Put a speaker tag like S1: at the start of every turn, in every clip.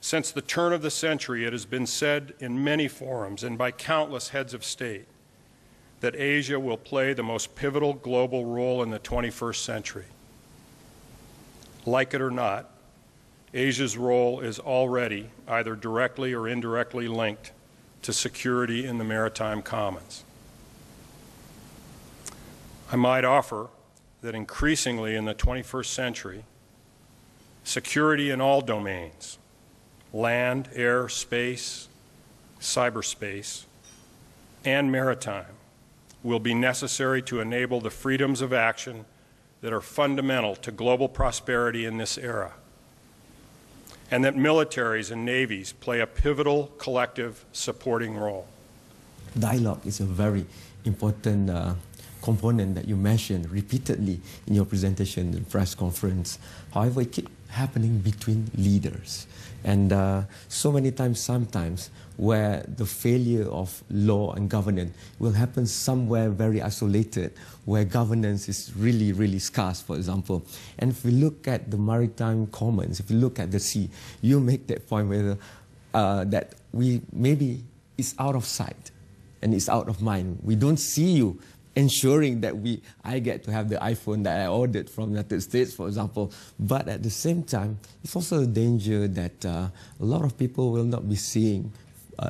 S1: Since the turn of the century, it has been said in many forums and by countless heads of state that Asia will play the most pivotal global role in the 21st century. Like it or not, Asia's role is already either directly or indirectly linked to security in the maritime commons. I might offer that increasingly in the 21st century, security in all domains, land, air, space, cyberspace, and maritime, will be necessary to enable the freedoms of action that are fundamental to global prosperity in this era, and that militaries and navies play a pivotal collective supporting role.
S2: Dialogue is a very important component that you mentioned repeatedly in your presentation and press conference. However, it keeps happening between leaders. And so many times, sometimes, where the failure of law and governance will happen somewhere very isolated, where governance is really, really scarce, for example. And if we look at the maritime commons, if you look at the sea, you make that point where that maybe it's out of sight and it's out of mind. We don't see you ensuring that I get to have the iPhone that I ordered from the United States, for example. But at the same time, it's also a danger that a lot of people will not be seeing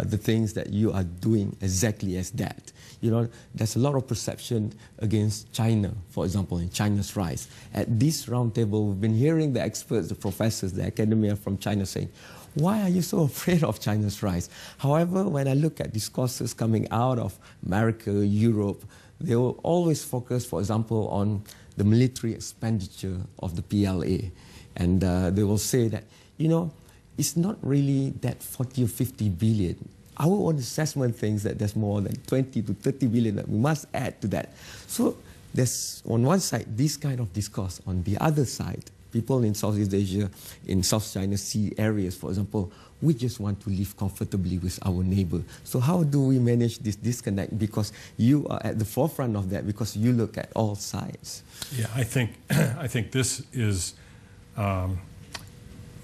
S2: the things that you are doing exactly as that. You know, there's a lot of perception against China, for example, and China's rise. At this roundtable, we've been hearing the experts, the professors, the academia from China saying, why are you so afraid of China's rise? However, when I look at discourses coming out of America, Europe, they will always focus, for example, on the military expenditure of the PLA. And they will say that, you know, it's not really that 40 or 50 billion. Our own assessment thinks that there's more than 20 to 30 billion that we must add to that. So there's, on one side, this kind of discourse. On the other side, people in Southeast Asia, in South China Sea areas, for example, we just want to live comfortably with our neighbor. So how do we manage this disconnect? Because you are at the forefront of that, because you look at all sides.
S1: Yeah, I think this is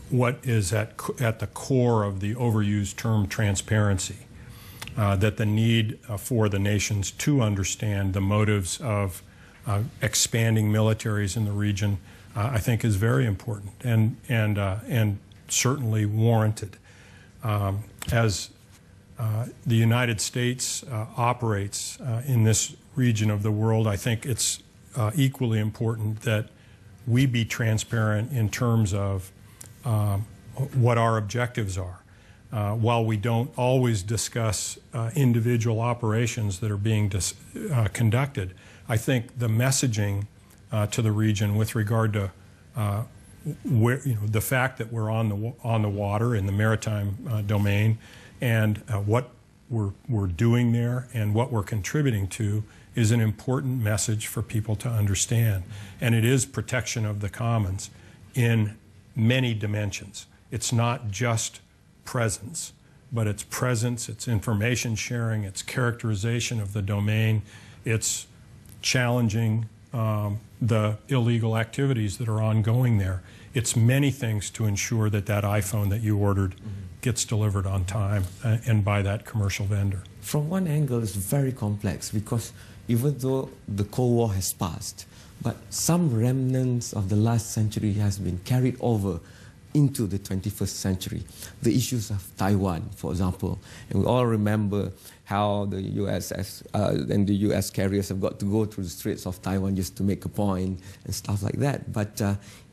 S1: what is at the core of the overused term transparency, that the need for the nations to understand the motives of expanding militaries in the region, I think is very important and certainly warranted. As the United States operates in this region of the world, I think it's equally important that we be transparent in terms of what our objectives are. While we don't always discuss individual operations that are being conducted, I think the messaging to the region with regard to the fact that we're on the water in the maritime domain, and what we're doing there and what we're contributing to is an important message for people to understand. And it is protection of the commons in many dimensions. It's not just presence, but it's presence, it's information sharing, it's characterization of the domain, it's challenging the illegal activities that are ongoing there. It's many things to ensure that that iPhone that you ordered gets delivered on time and by that commercial vendor.
S2: From one angle, it's very complex because even though the Cold War has passed, but some remnants of the last century has been carried over into the 21st century. The issues of Taiwan, for example, and we all remember how the US and the US carriers have got to go through the Straits of Taiwan just to make a point and stuff like that. But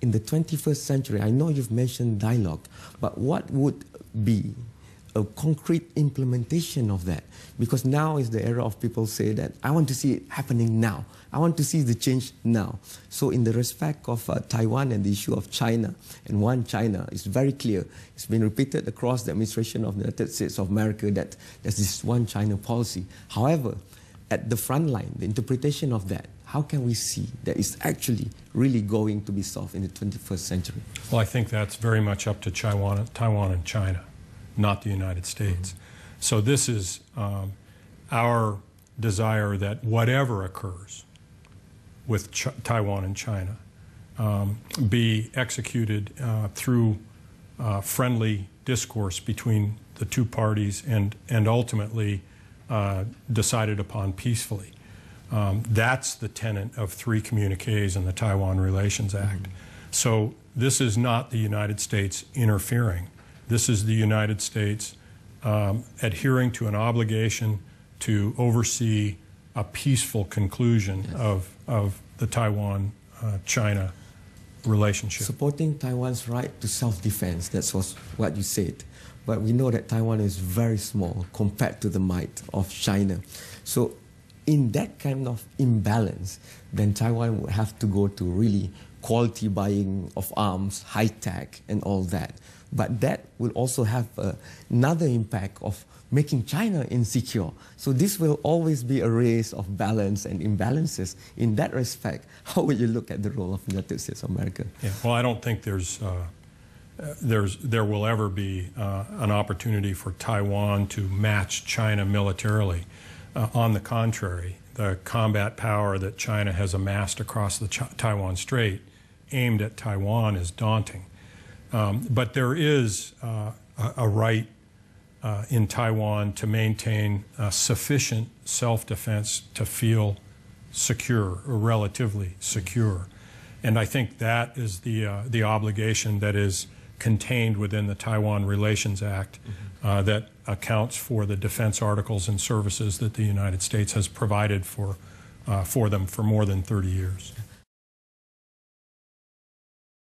S2: in the 21st century, I know you've mentioned dialogue, but what would be a concrete implementation of that? Because now is the era of people say that I want to see it happening now. I want to see the change now. So in the respect of Taiwan and the issue of China and one China, it's very clear. It's been repeated across the administration of the United States of America that there's this one China policy. However, at the front line, the interpretation of that, how can we see that it's actually really going to be solved in the 21st century?
S1: Well, I think that's very much up to Taiwan and China, not the United States. So this is our desire that whatever occurs with Taiwan and China be executed through friendly discourse between the two parties and ultimately decided upon peacefully. That's the tenet of 3 communiques in the Taiwan Relations Act. So this is not the United States interfering. This is the United States adhering to an obligation to oversee a peaceful conclusion of the Taiwan-China relationship.
S2: Supporting Taiwan's right to self-defense, that's what you said. But we know that Taiwan is very small compared to the might of China. So in that kind of imbalance, then Taiwan would have to go to really quality buying of arms, high tech, and all that. But that will also have another impact of making China insecure. So this will always be a race of balance and imbalances. In that respect, how will you look at the role of the United States of America?
S1: Yeah, well, I don't think there will ever be an opportunity for Taiwan to match China militarily. On the contrary, the combat power that China has amassed across the Taiwan Strait aimed at Taiwan is daunting. But there is a right in Taiwan to maintain sufficient self-defense to feel secure, or relatively secure. And I think that is the obligation that is contained within the Taiwan Relations Act that accounts for the defense articles and services that the United States has provided for them for more than 30 years.